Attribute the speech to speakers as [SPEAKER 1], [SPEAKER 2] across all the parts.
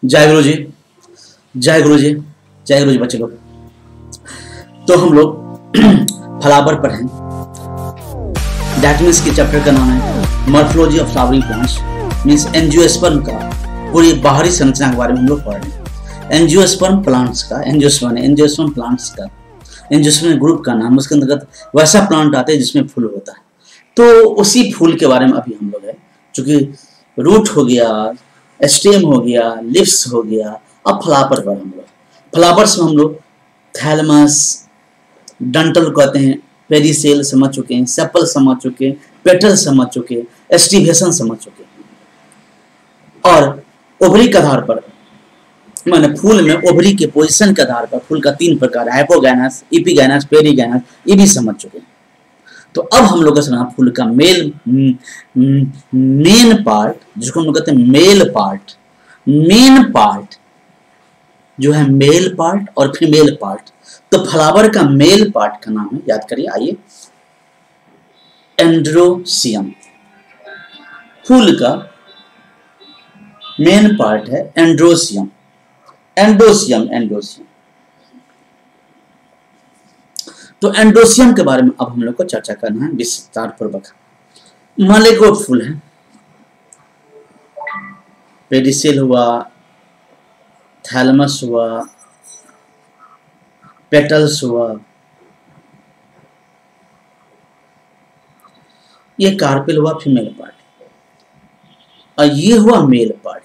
[SPEAKER 1] जय गुरु जी, जय गुरु जी, जय गुरु जी बच्चे लोग। तो हम लोग फ्लावर पर हैं। दैट मीन्स के चैप्टर का नाम है morphology of flowering plants, means angiosperm का पूरी बाहरी संरचना के बारे में हम लोग पढ़ रहे हैं। एंजियोस्पर्म प्लांट्स का, एंजियोस्पर्म प्लांट्स का, एंजियोस्पर्म ग्रुप का नाम, उसके अंतर्गत वैसा प्लांट आता है जिसमें फूल होता है। तो उसी फूल के बारे में अभी हम लोग है, चूंकि रूट हो गया, स्टेम हो गया, लिप्स हो गया, अब फ्लावर पर हम लोग, फ्लावर्स में हम लोग थैलमस, डंटल कहते हैं, पेरिसेल समझ चुके हैं, सेपल समझ चुके हैं, पेटल समझ चुके हैं, एस्टिवेशन समझ चुके हैं। और ओवरी के आधार पर, माने फूल में ओवरी के पोजीशन के आधार पर फूल का 3 प्रकार है, हाइपोगैनस, एपिगैनस, पेरिगैनस, ये भी समझ चुके हैं। तो अब हम लोग समझना फूल का मेन पार्ट, जिसको हम लोग कहते हैं मेन पार्ट जो है मेल पार्ट और फीमेल पार्ट। तो फ्लावर का मेल पार्ट का नाम है, याद करिए, आइए, एंड्रोसियम। फूल का मेन पार्ट है एंड्रोसियम। तो एंड्रोसियम के बारे में अब हम लोग को चर्चा करना है विस्तार पूर्वक। मालेगोट फूल है, पेडिसेल हुआ, थैलमस हुआ, पेटल्स हुआ, ये कार्पेल हुआ फीमेल पार्ट, और ये हुआ मेल पार्ट।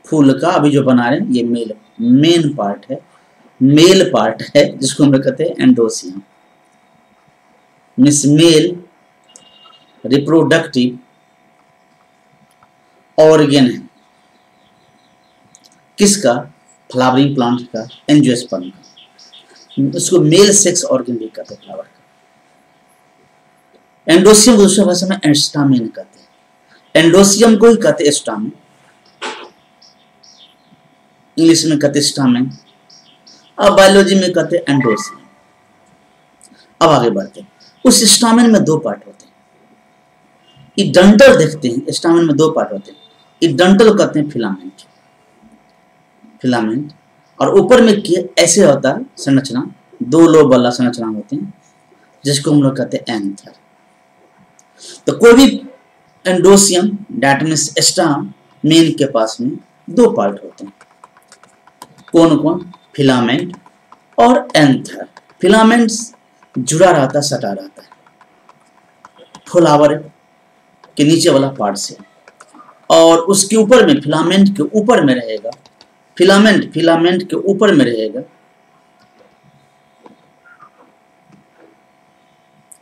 [SPEAKER 1] फूल का अभी जो बना रहे हैं ये मेन पार्ट है, मेल पार्ट है, जिसको हम लोग कहते हैं एंडोसियम। मिस मेल रिप्रोडक्टिव ऑर्गन है, किसका? फ्लावरिंग प्लांट का, एंजियोस्पर्म का। उसको मेल सेक्स ऑर्गन भी कहते हैं फ्लावर का। एंडोसियम को दूसरी भाषा में एस्टामिन कहते हैं, एंडोसियम को ही कहते हैं एस्टामिन, इंग्लिश में कहते हैं स्टामिन, अब बायोलॉजी में कहते हैं एंडोसियम। अब आगे बढ़ते हैं। उस स्टामिन में 2 पार्ट होते हैं। ये डंटल देखते हैं, स्टामिन में 2 पार्ट होते हैं। ये डंटल कहते हैं फिलामेंट, और ऊपर में ऐसे होता है संरचना, 2 लोब वाला संरचना होते हैं, जिसको हम लोग कहते हैं एंथर। तो कोई भी एंडोसियम दैट मींस स्टामेन के पास में 2 पार्ट होते हैं। कौन कौन? फिलामेंट और एंथर। फिलामेंट जुड़ा रहता है, सटा रहता है फ्लावर के नीचे वाला पार्ट से, और उसके ऊपर में फिलामेंट के ऊपर में रहेगा, फिलामेंट के ऊपर में रहेगा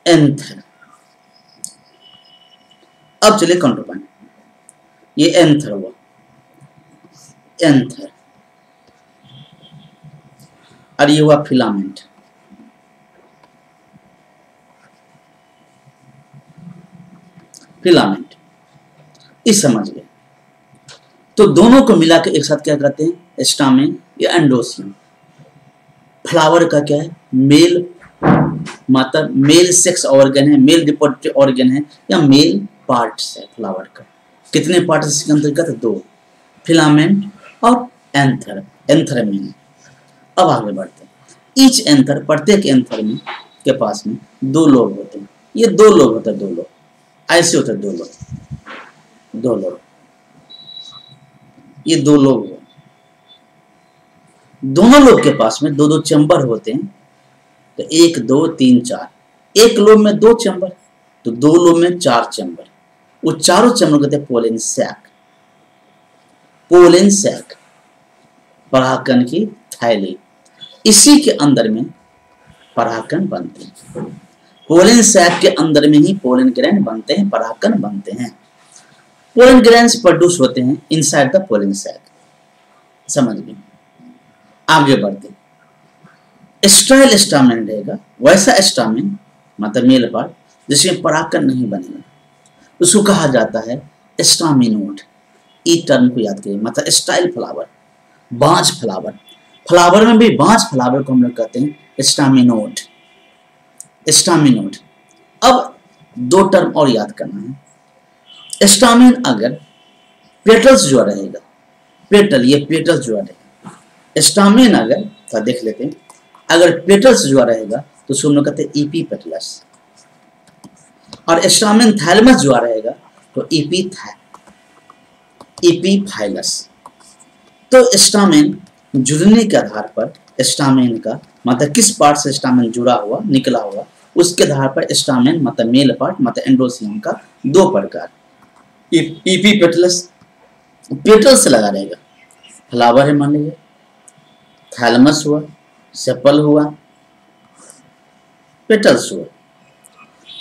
[SPEAKER 1] एंथर। अब चलिए काउंटर पॉइंट, ये एंथर हुआ, एंथर, और ये हुआ फिलामेंट। इस समझ गए। तो दोनों को मिला के एक साथ क्या कहते हैं? स्टामेन या एंडोसियम। फ्लावर का क्या है? मेल, मतलब मेल सेक्स ऑर्गन है, मेल रिप्रोडक्टिव ऑर्गन है, या मेल पार्ट्स है फ्लावर का। कितने पार्ट इसके अंतर्गत? 2, फिलामेंट और एंथर, एंथरमीन। अब आगे बढ़ते हैं। ईच एंथर, प्रत्येक एंथर में के पास में 2 लोब होते हैं। ये 2 लोब होता है, 2 लोब ऐसे होते हैं, 2 लोब, ये 2 लोब हुए। दोनों लोब के पास में 2-2 चैम्बर होते हैं। तो 1, 2, 3, 4, एक लोब में 2 चैम्बर, तो 2 लोब में 4 चैम्बर। वो चारों चैम्बर कहते हैं पोलन सैक, परागकण की थैली। इसी के अंदर में परागकण बनते हैं। पोलन सैक के अंदर में ही पोलन ग्रैंड बनते हैं, परागकण बनते हैं। पोलन ग्रैंड्स प्रोड्यूस होते हैं इनसाइड द पोलन सैक। समझ गए? आगे बढ़ते, स्टाइल स्टामेन रहेगा, वैसा स्टामेन मतलब मेल पार्ट जिसमें परागकण नहीं बनेगा, उसको कहा जाता है स्टामिनोड। ई टर्म को याद करिए, मतलब स्टाइल फ्लावर, बांझ फ्लावर। फ्लावर में भी बांझ फ्लावर को हम लोग कहते हैं स्टामिनोड। अब 2 टर्म और याद करना है। स्टामिन अगर पेटल्स जो रहेगा, पेटल, ये पेटल जुड़ा रहेगा। स्टामेन अगर तो देख लेते हैं, अगर पेटल से जुड़ा रहेगा तो उसको हम लोग कहते हैं ईपी पेटलस, और स्टामेन थैलेमस जुड़ा रहेगा तो ईपीफाइलस। तो स्टामेन जुड़ने के आधार पर स्टामेन का मतलब किस पार्ट से स्टामेन जुड़ा हुआ निकला हुआ, उसके आधार पर स्टामेन मतलब मेल पार्ट मतलब एंडोसियम का दो प्रकार, ईपी पेटलस पेटल से लगा रहेगा, फ्लावर है मान लीजिए, थैलेमस हुआ, सेपल हुआ, पेटल्स हुआ।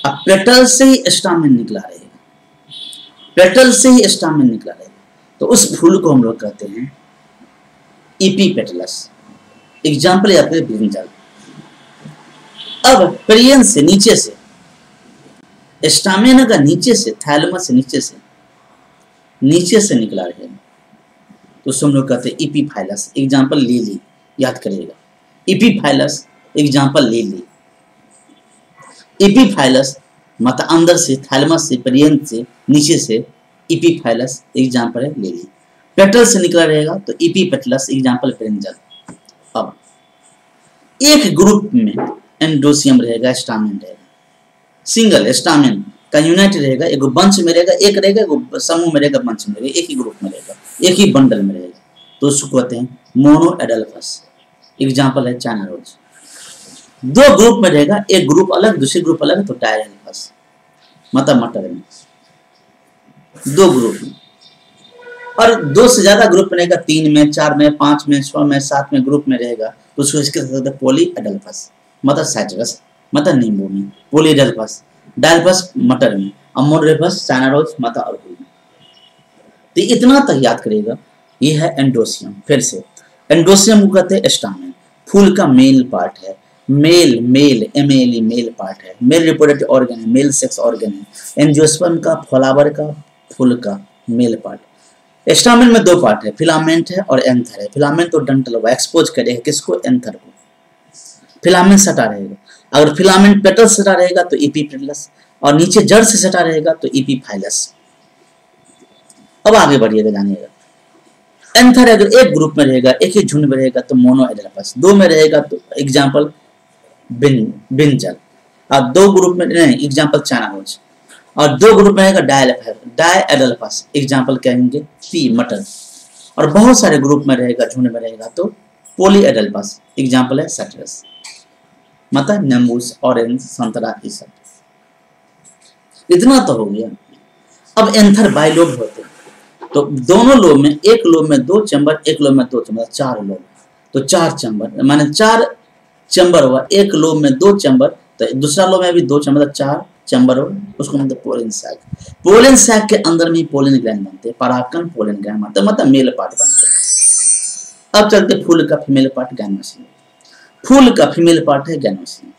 [SPEAKER 1] अब पेटल से ही स्टामेन निकला रहेगा, पेटल से ही स्टामेन निकला रहेगा, तो उस फूल को हम लोग कहते हैं ईपी पेटलस। एग्जाम्पल याद करें ब्रिंजल। अब पेरियन से नीचे से स्टामेन का नीचे से थैलेमस से नीचे से निकला रहेगा तो उसको हम लोग कहते हैं ईपीफाइलस। एग्जाम्पल लिली याद करिएगा, ईपीफाइलस एग्जाम्पल लिली। ईपीफाइलस मतलब अंदर से थैलेमस से पेरियन से नीचे से ईपीफाइलस एग्जाम्पल है लिली। पेटल से निकला रहेगा तो ईपी पेटलस एग्जाम्पल ब्रिंजल। अब एक ग्रुप में एंडोसियम रहेगा, स्टामेन रहेगा, सिंगल स्टामेन का यूनिट रहेगा, एक बंच में रहेगा, एक रहेगा, एक समूह में रहेगा, बंच में रहेगा, एक ही ग्रुप में रहेगा, एक ही बंडल में रहेगा, तो उसको कहते हैं मोनोएडल्फस। एग्जाम्पल है चाइना रोज। दो ग्रुप में रहेगा, एक ग्रुप अलग दूसरे ग्रुप अलग, तो डायल्फस मतलब मटर में दो ग्रुप में। और दो से ज्यादा ग्रुप में रहेगा, 3 में 4 में 5 में 6 में 7 में ग्रुप में रहेगा तो उसको इसके साथ पॉलीएडल्फस मतलब साइट्रस मतलब नींबू में, पॉलीएडल्फस डायल्फस मटर में, अमोरेफस चाइना रोज मतलब अड़हुल में। तो इतना तक याद करेगा, ये है एंडोसियम। फिर से एंडोसियम को कहते हैं स्टामेन, फूल का मेल पार्ट है, मेल मेल पार्ट है, मेल रिप्रोडक्टिव ऑर्गन है, मेल सेक्स ऑर्गन है। एंजियोस्पर्म का, फ्लावर का, फूल का मेल पार्ट। स्टामेन में दो पार्ट है, फिलामेंट है और एंथर है। फिलामेंट तो डंठल होगा, एक्सपोज करेगा किसको, एंथर को। फिलामेंट सटा रहेगा, अगर फिलामेंट पेटल से सटा रहेगा तो ईपीपेटलस, और नीचे जड़ से सटा रहेगा तो ईपीफाइलस। अब आगे बढ़िएगा जानिएगा। एंथर अगर एक ग्रुप में रहेगा, एक ही झुंड में रहेगा तो मोनोएडल्फस, दो में रहेगा तो एग्जाम्पल ब्रिंजल, अब दो ग्रुप में नहीं एग्जाम्पल चाइना रोज, और दो ग्रुप में रहेगा डायएडल्फस एग्जाम्पल कहेंगे पी मटर, और बहुत सारे ग्रुप में रहेगा झुंड में रहेगा तो पॉलीएडल्फस एग्जाम्पल है साइट्रस मतलब नींबूस, ऑरेंज, संतरा, ये सब। इतना तो हो गया। अब एंथर बाइलोब होते हैं, तो दोनों लोब में, एक लोब में 2 चैम्बर, एक लोब में 2 चैम्बर, 4 लोब, तो 4 चैम्बर माने 4 चैम्बर हुआ। एक लोब में 2 चैम्बर तो दूसरा लोब में भी 2 चैम्बर, 4 चैम्बर हो, उसको मतलब पोलन सैक। पोलन सैक के अंदर में पोलन ग्लैंड बनते हैं, परागकण पोलन ग्लैंड बनते हैं, मतलब मेल पार्ट बनते हैं। अब चलते फूल का फीमेल पार्ट गैनोसियम। फूल का फीमेल पार्ट है गैनोसियम,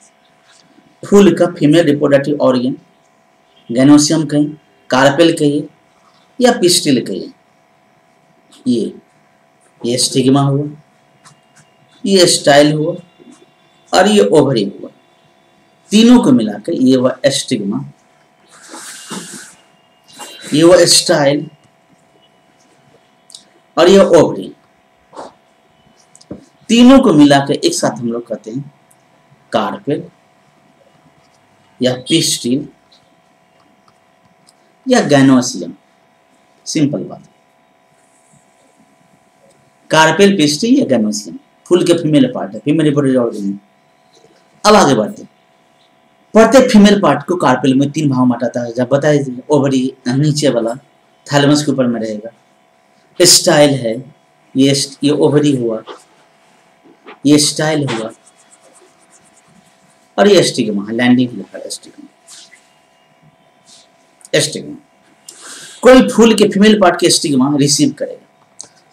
[SPEAKER 1] फूल का फीमेल रिप्रोडक्टिव ऑर्गन गैनोसियम कहीं, कार्पेल कहिए या पिस्टिल कहिए। ये स्टिग्मा हुआ, ये स्टाइल हुआ और ये ओवरी हुआ, तीनों को मिलाकर ये हुआ स्टिग्मा, ये हुआ स्टाइल और ये ओवरी। तीनों को मिलाकर एक साथ हम लोग कहते हैं कार्पेल या पिस्टिल या गैनोसियम। सिंपल बात, कार्पेल, पिस्टिल या गैनोसियम फूल के फीमेल पार्ट है, फीमेल रिप्रोडक्टिव ऑर्गन। अब आगे बढ़ते हैं। प्रत्येक फीमेल पार्ट को कार्पेल में 3 भाग में बांटा है, जब बताए ओवरी नीचे वाला थैलेमस के ऊपर में रहेगा, स्टाइल है, ये ओवरी हुआ, ये स्टाइल हुआ और ये स्टिग्मा, लैंडिंग लिखा है स्टिग्मा। कोई फूल के फीमेल पार्ट के स्टिग्मा रिसीव करेगा,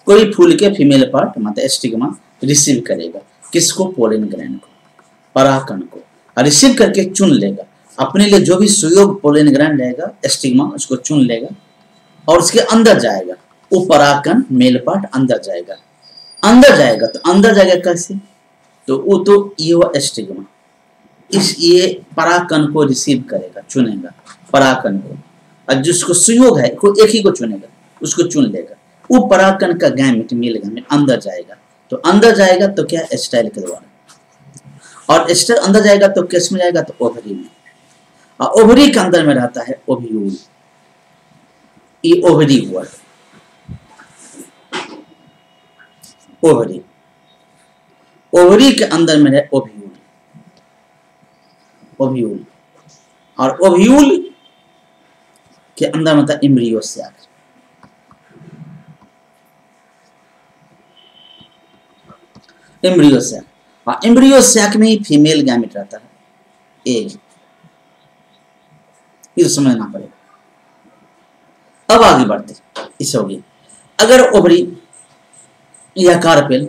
[SPEAKER 1] कोई फूल के फीमेल पार्ट मतलब स्टिग्मा रिसीव करेगा किसको, पोलन ग्रैंड को, परागकण को, और रिसीव करके चुन लेगा अपने लिए जो भी सुयोग पोलन ग्रैंड रहेगा, स्टिग्मा उसको चुन लेगा और उसके अंदर जाएगा, वो परागकण मेल पार्ट अंदर जाएगा। तो अंदर जाएगा कैसे, तो वो तो ये हुआ स्टिग्मा, ये परागकण को रिसीव करेगा, चुनेगा परागकण को, और जिसको सुयोग है को एक ही को चुनेगा, उसको चुन लेगा, वो परागकण का गैमेट मेल गैमेट अंदर जाएगा, तो अंदर जाएगा तो क्या स्टाइल के द्वारा, और स्टाइल अंदर जाएगा तो किस में जाएगा, तो ओवरी में, और ओवरी के अंदर में रहता है ओव्यूल। ये ओवरी हुआ, ओवरी, ओवरी के अंदर में है ओव्यूल, ओव्यूल, और ओव्यूल के अंदर मतलब एम्ब्रियो सैक, एम्ब्रियो सैक, और एम्ब्रियो सैक में ही फीमेल गैमेट रहता है, एग, ये समझना पड़ेगा। अब आगे बढ़ते, इसे होगी, अगर ओवरी या कार्पेल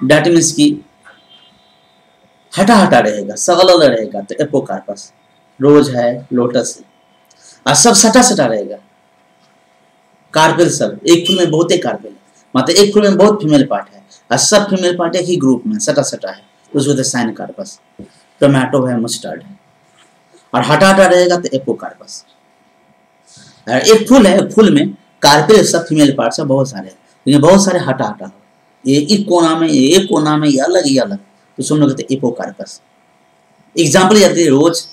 [SPEAKER 1] डेट मीन्स की हटा हटा रहेगा, सगल रहेगा, तो एपोकार्पस, रोज है, लोटस है, और सब सटा सटा रहेगा, कार्पेल सब एक फूल में बहुत कार्पेल है, मतलब एक फूल में बहुत फीमेल पार्ट है, और सब फीमेल पार्ट एक ही ग्रुप में सटा सटा है, तो उसको साइन कार्पस, टोमेटो है, मस्टर्ड है, और हटा हटा रहेगा तो एपोकार्पस। एक फूल है, फूल में कार्पेल सब फीमेल पार्ट सब बहुत सारे हैं, लेकिन बहुत सारे हटा हटा हो, ये एक कोना में, ये एक कोना में, ये अलग, ये अलग, तो सब लोग कहते हैं एपोकार्पस। एग्जाम्पल जाती है रोज,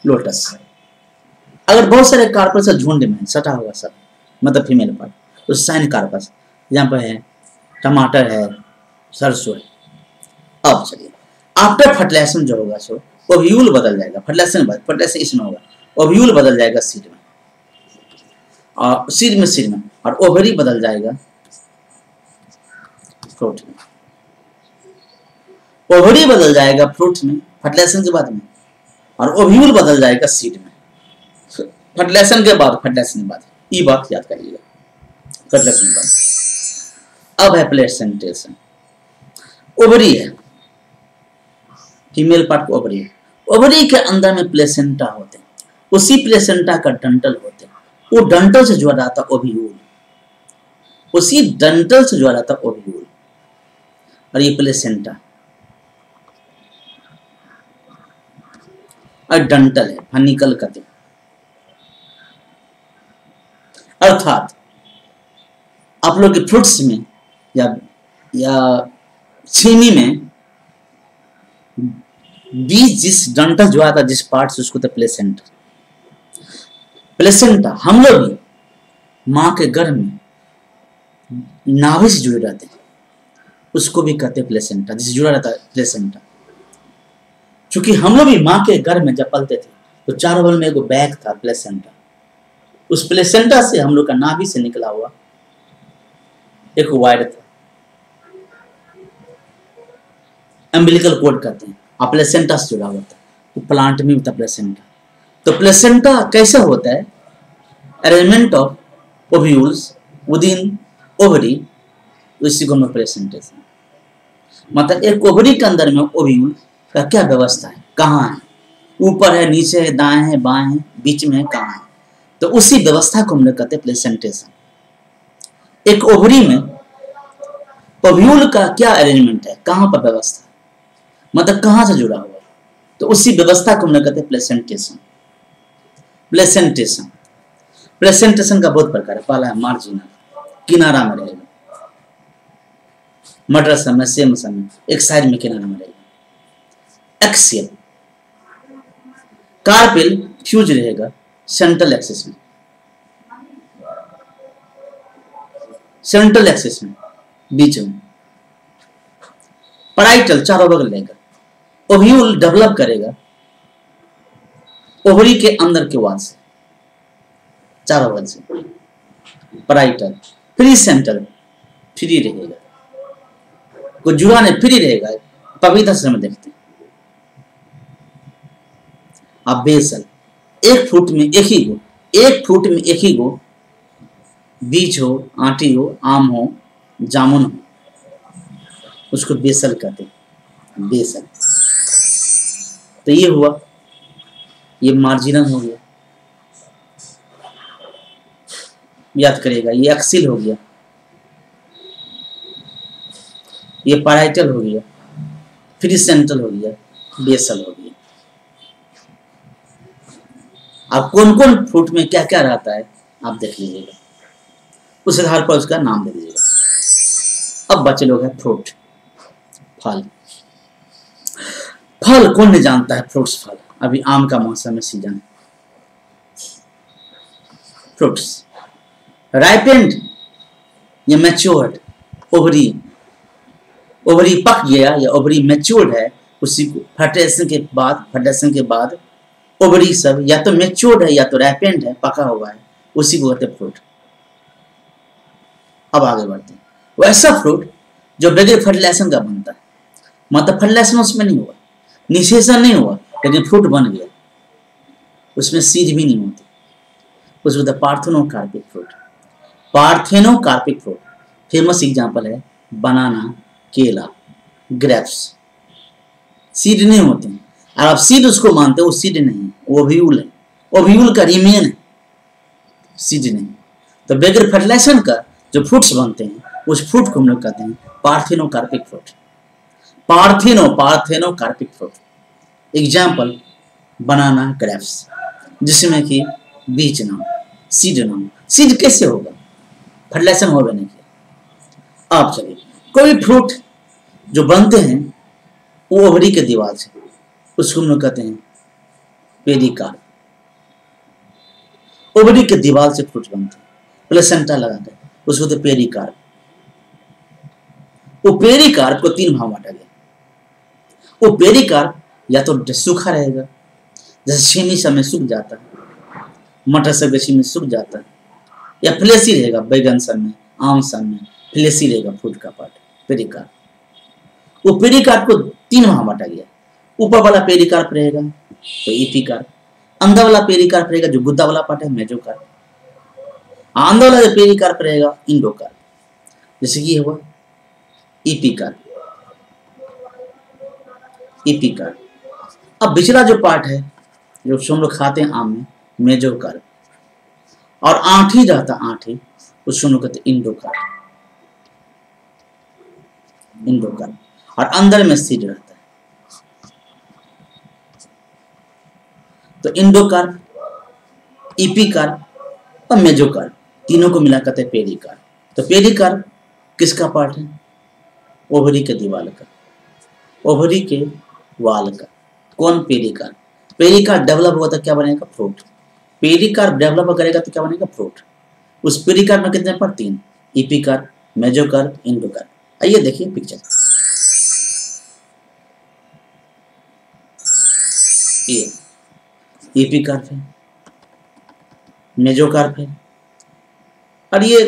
[SPEAKER 1] लोटस। अगर बहुत सारे कार्पस झुंड में सटा होगा सब, मतलब फीमेल पार्ट, तो साइन कार्पस। एग्जाम्पल है टमाटर है, सरसों है। अब चलिए, आफ्टर फर्टिलाइजेशन जो होगा सो ओव्यूल बदल जाएगा, फर्टिलाइजेशन इसमें होगा, ओव्यूल बदल जाएगा सीड में, और सीड में, और ओवरी बदल जाएगा फ्रूट में, ओवरी बदल जाएगा फ्रूट में फर्टिलाइजेशन के बाद में, और ओव्यूल बदल जाएगा सीड में फर्टिलाइजेशन के बाद। ये बात याद करिएगा, फर्टिलाइजेशन के बाद। अब है प्लेसेंटेशन, ओवरी है, फीमेल पार्ट को ओवरी है, ओवरी के अंदर में प्लेसेंटा होते हैं, उसी प्लेसेंटा का डंटल होते हैं, वो डंटल से जुड़ा रहता ओव्यूल, उसी डंटल से जुड़ा रहता ओव्यूल, और ये प्लेसेंटा और डंटल है, फनिकल कहते हैं। अर्थात आप लोग के फ्रूट्स में या चीनी में बीज जिस डंटल जो आता, जिस पार्ट से, उसको तो प्लेसेंटा। प्लेसेंटा हम लोग भी माँ के गर्भ में नाभि से जुड़े रहते हैं, उसको भी कहते हैं प्लेसेंटा, जिससे जुड़ा रहता है प्लेसेंटा। चूंकि हम लोग भी माँ के गर्भ में जब पलते थे तो चारों बगल में एक बैग था प्लेसेंटा, उस प्लेसेंटा से हम लोग का नाभि से निकला हुआ एक वायर था, अम्बिलिकल कोड कहते हैं, और प्लेसेंटा से जुड़ा हुआ था, तो प्लांट में था प्लेसेंटा। तो प्लेसेंटा कैसे होता है, arrangement of ovules within ovary, इसी को हम प्लेसेंटेशन, मतलब एक ओवरी के अंदर में ओव्यूल का क्या व्यवस्था है, कहाँ है, ऊपर है, नीचे है, दाएं है, बाएं है, बीच में है, कहाँ है, तो उसी व्यवस्था को हम लोग कहते हैं प्लेसेंटेशन। एक ओवरी में ओव्यूल का क्या अरेंजमेंट है, कहाँ पर व्यवस्था, मतलब कहाँ से जुड़ा हुआ, तो उसी व्यवस्था को हम लोग कहते हैं प्लेसेंटेशन। प्लेसेंटेशन, प्लेसेंटेशन का बहुत प्रकार है। पहला है मार्जिनल, किनारा में रहेगा, मटर समय, सेम समय, एक साइड में किनारा में रहेगा। एक्सियल, कार्पेल फ्यूज रहेगा सेंट्रल एक्सिस में, सेंट्रल एक्सिस में, बीच में। पैराइटल चारों बगल रहेगा, ओव्यूल डेवलप करेगा ओवरी के अंदर के वाल से, चारों बगल से। पैराइटल, प्रीसेंट्रल फ्री रहेगा, कोई जुड़ा नहीं, फ्री रहेगा, पवित्र से में देखते हैं। अब बेसल, एक फ्रूट में एक ही गो बीज हो, आंटी हो, आम हो, जामुन हो, उसको बेसल कहते हैं, बेसल। तो ये हुआ, ये मार्जिनल हो गया, याद करिएगा। ये एक्सिल हो गया, ये पैराइटल हो गया, फ्री सेंट्रल हो गया, बेसल हो गया। अब कौन कौन फ्रूट में क्या क्या रहता है आप देख लीजिएगा। उस आधार पर उसका नाम दे दीजिएगा। अब बचे लोग है फ्रूट, फल। फल कौन नहीं जानता है, फ्रूट्स फल। अभी आम का मौसम है, सीजन है। फ्रूट्स राइपेंड या मैच्योर्ड, ओवरी पक गया या ओवरी मैच्योर्ड है, उसी को फर्टिलाइजेशन के बाद ओवरी सब या तो मैच्योर्ड है या तो राइपेंड है, पका हुआ है, उसी को कहते हैं फ्रूट। अब आगे बढ़ते हैं। वैसा फ्रूट जो बगैर फर्टिलाइजेशन का बनता है, मतलब फर्टिलाइजेशन उसमें नहीं हुआ, निषेचन नहीं हुआ, लेकिन फ्रूट बन गया, उसमें सीड भी नहीं होती, उसको कहते हैं parthenocarpic fruit. Parthenocarpic fruit famous example है बनाना, केला, ग्रेप्स। सीड नहीं होते हैं, और आप सीड उसको मानते हो, वो सीड नहीं है, वो ओव्यूल है, ओव्यूल का रिमेन है, सीड नहीं। तो बगैर फर्टिलाइजेशन का जो फ्रूट्स बनते हैं, उस फ्रूट को हम लोग कहते हैं parthenocarpic fruit. Parthenocarpic fruit example banana, grapes, जिसमें कि बीज ना हो, सीड ना हो। सीड कैसे होगा, फर्टिलाइजेशन होगा नहीं किया। आप चलिए, कोई फ्रूट जो बनते हैं वो ओवरी के दीवार से, उसको हम लोग कहते हैं पेरिकार्प। ओवरी के दीवार से फ्रूट बनते हैं, प्लेसेंटा लगाकर, उसको तो पेरिकार्प। वो पेरिकार्प को तीन भाग बांटा गया। वो पेरिकार्प या तो सूखा रहेगा, जैसे छीमी समय सूख जाता है, मटर सब में सूख जाता है, या फ्लेसी रहेगा, बैगन सब में, आम सब में फ्लेसी रहेगा फ्रूट का पार्ट, पेरिकार्प। वो पेरिकार्प को तीन भाग बांटा गया। ऊपर वाला पेरिकार्प रहेगा तो एपिकार्प, अंदर वाला पेरिकार्प रहेगा जो गुद्दा वाला पार्ट है, मेजोकार्प, अंदर वाला जो पेरिकार्प रहेगा इंडोकार्प, जैसे कि हुआ एपिकार्प। अब बिचला जो पार्ट है जो हम लोग खाते हैं आम में, मेजोकार्प, और आंठी रहता, आंठी उसको हम लोग कहते हैं इंडोकार्प, और अंदर में सीड रहता है। तो इंडोकार्प, एपिकार्प और मेजोकार्प, तीनों को मिला करते हैं पेरिकार्प। तो पेरिकार्प किसका पार्ट है, ओवरी के दीवार का, ओवरी के वाल का। कौन, पेरिकार्प। पेरिकार्प डेवलप हुआ तो क्या बनेगा, फ्रूट। पेरिकार्प डेवलप करेगा तो क्या बनेगा, फ्रूट। उस पेरिकार्प में कितने पार्ट, तीन, एपिकार्प, मेजोकार्प, इंडोकार्प। आइए देखिए पिक्चर। ये एपिकार्प है, मेजोकार्प है, और ये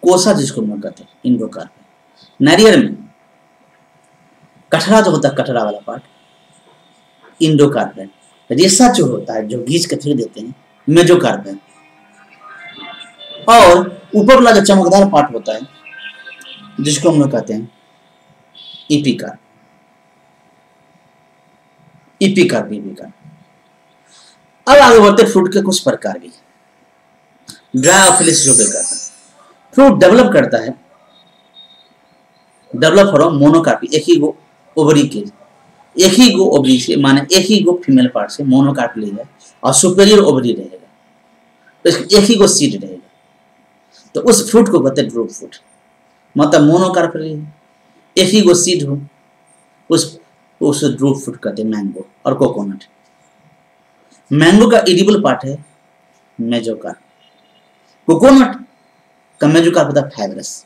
[SPEAKER 1] कोसा जिसको हम कहते हैं इंडोकार्प है। नारियल में कटरा जो होता है, कटरा वाला पार्ट इंडोकार्प है। रेशा जो होता है, जो घींच के फेंक देते हैं, मेजोकार्प है। और ऊपर वाला जो चमकदार पार्ट होता है, जिसको हम लोग कहते हैं एपिकार्प। अब आगे बढ़ते फ्रूट के कुछ प्रकार भी। ड्रायोफिलिस जो करता है, फ्रूट डेवलप करता है, डेवलप हो रहा मोनोकार्पी, एक ही गो ओवरी के, एक ही गो ओवरी से, माने एक ही गो फीमेल पार्ट से मोनोकार्प लेगा, और सुपेरियर ओवरी रहेगा, तो एक ही गो सीड रहेगा। तो उस फ्रूट को कहते हैं ड्रूप फ्रूट, मतलब मोनोकार्प एक ही गो सीड हो, उस ड्रूप फ्रूट कहते हैं। मैंगो और कोकोनट। मैंगो का एडिबल पार्ट है मेजोकार्प, कोकोनट का मेजोकार्प होता है फाइब्रस।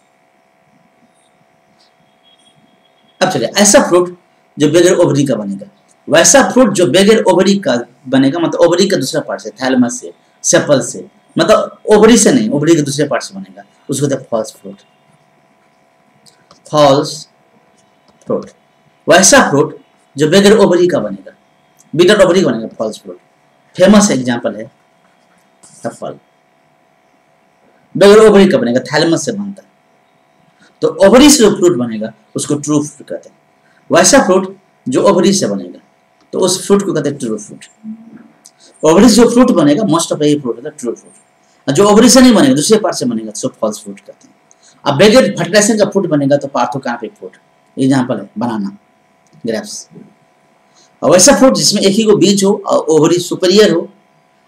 [SPEAKER 1] अब चलिए, ऐसा फ्रूट जो बगैर ओवरी का बनेगा, वैसा फ्रूट जो बगैर ओवरी का बनेगा, मतलब ओवरी का दूसरा पार्ट से, थैलमस से, सेपल से, मतलब ओवरी से नहीं, ओवरी के दूसरे पार्ट से बनेगा, उसको कहते हैं फॉल्स फ्रूट। फॉल्स फ्रूट वैसा फ्रूट जो बगैर ओवरी का बनेगा, बिटर ओवरी का बनेगा, फॉल्स फ्रूट। फेमस एग्जांपल है एप्पल, बगैर ओवरी का बनेगा, थैलमस से बनता है। तो ओवरी से जो फ्रूट बनेगा उसको ट्रू फ्रूट कहते हैं। वैसा फ्रूट जो ओवरी से बनेगा, तो उस फ्रूट को कहते हैं ट्रू फ्रूट। ओवरी से जो फ्रूट बनेगा, मोस्ट ऑफ यही फ्रूट होता है ट्रू फ्रूट। जो ओवरी से नहीं बनेगा, दूसरे पार्ट से बनेगा, तो फॉल्स फ्रूट कहते हैं। अब बगैर फर्टिलाइजेशन का फ्रूट बनेगा तो पार्थोकार्पिक फ्रूट। एग्जांपल है बनाना, ग्रेप्स। और वैसा फ्रूट जिसमें एक ही को बीज हो और ओवरी सुपेरियर हो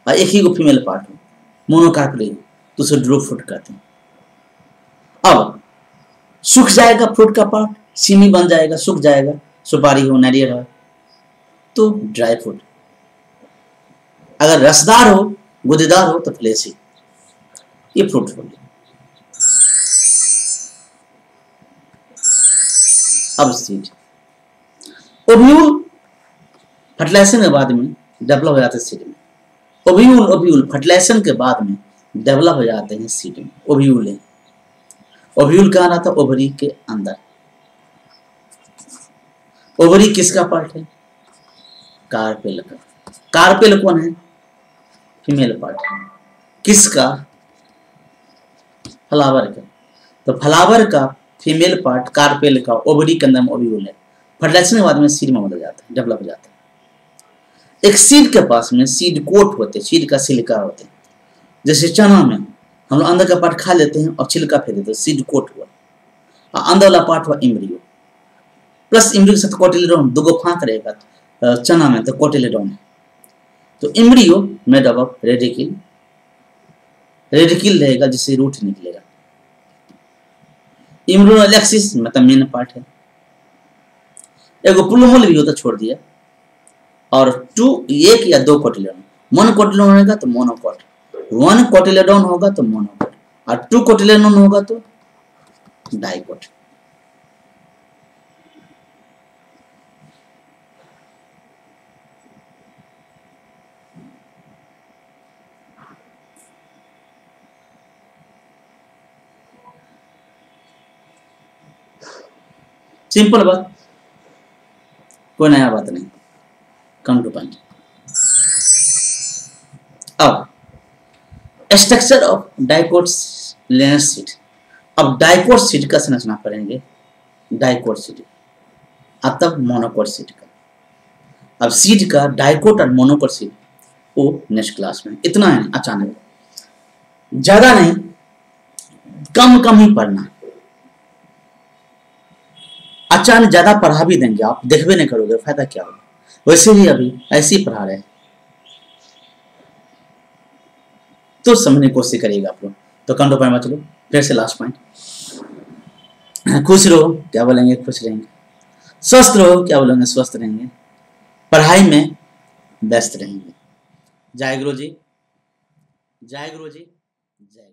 [SPEAKER 1] और एक ही को फीमेल पार्ट हो, मोनोकार्प हो, तो उसे ड्रूप फ्रूट कहते हैं। अब सूख जाएगा फ्रूट का पार्ट, सीमी बन जाएगा, सूख जाएगा, सुपारी हो, नारियल हो, तो ड्राई फ्रूट। अगर रसदार हो, गुदेदार हो तो फ्लेसी, ये फ्रूट हो गया। अब सीड, ओव्यूल फर्टिलाइजेशन के बाद में डेवलप हो जाते हैं सीड में। ओव्यूल फर्टिलाइजेशन के बाद में डेवलप हो जाते हैं सीड में। ओव्यूल कहाँ रहता है? ओवरी के अंदर। ओवरी किसका पार्ट है? कार्पेल का। कार्पेल कौन है? फीमेल पार्ट है। किसका? फ्लावर का। तो फ्लावर का फीमेल पार्ट कार्पेल का ओवरी के अंदर में ओव्यूल है। फर्टिलाइजेशन के बाद में सीड में बदल जाता है, डेवलप हो जाता है। एक सीड के पास में सीड कोट होते हैं, सीड का सिलिका होते हैं। जैसे चना में हम लोग अंदर का पार्ट खा लेते हैं और छिलका फेंक देते हैं, सीड कोट हुआ, और अंदर वाला पार्ट हुआ इम्ब्रियो, प्लस इम्ब्रियो के साथ कोटिलेडोन, दो फांक रहेगा चना में, तो कोटिलेडोन है। तो इम्ब्रियो मेड अप ऑफ रेडिकिल, रेडिकिल रहेगा जिससे रूट निकलेगा। इम्ब्रियोलेक्सिस मतलब मेन पार्ट है। एगो प्लूमल भी होता, छोड़ दिया। और एक या दो कोटिलेडोन, मोनो कोटिलेडोन होगा तो मोनोकोट, वन कोटिलेडोन होगा तो मोनोकोट, और टू कोटिलेडोन होगा तो डाइकोट। सिंपल बात, कोई नया बात नहीं, कम टू पॉइंट। अब structure of dicot Lioness seed. अब डाइकोट सीड का संरचना पढ़ेंगे, डाइकोट सीड अब तब मोनोकोट सीड का। अब सीड का डाइकोट और मोनोकोट सीड वो नेक्स्ट क्लास में। इतना है अचानक, ज्यादा नहीं, कम ही पढ़ना। अचानक ज्यादा पढ़ा भी देंगे, आप देखबे नहीं करोगे, फायदा क्या होगा। वैसे ही अभी ऐसे ही पढ़ा रहे हैं तो समझने की कोशिश करिएगा आप लोग। तो कम टू पॉइंट, चलो फिर से लास्ट पॉइंट। खुश रहो, क्या बोलेंगे? खुश रहेंगे। स्वस्थ रहो, क्या बोलेंगे? स्वस्थ रहेंगे। पढ़ाई में व्यस्त रहेंगे। जय गुरु जी, जय गुरु जी, जय।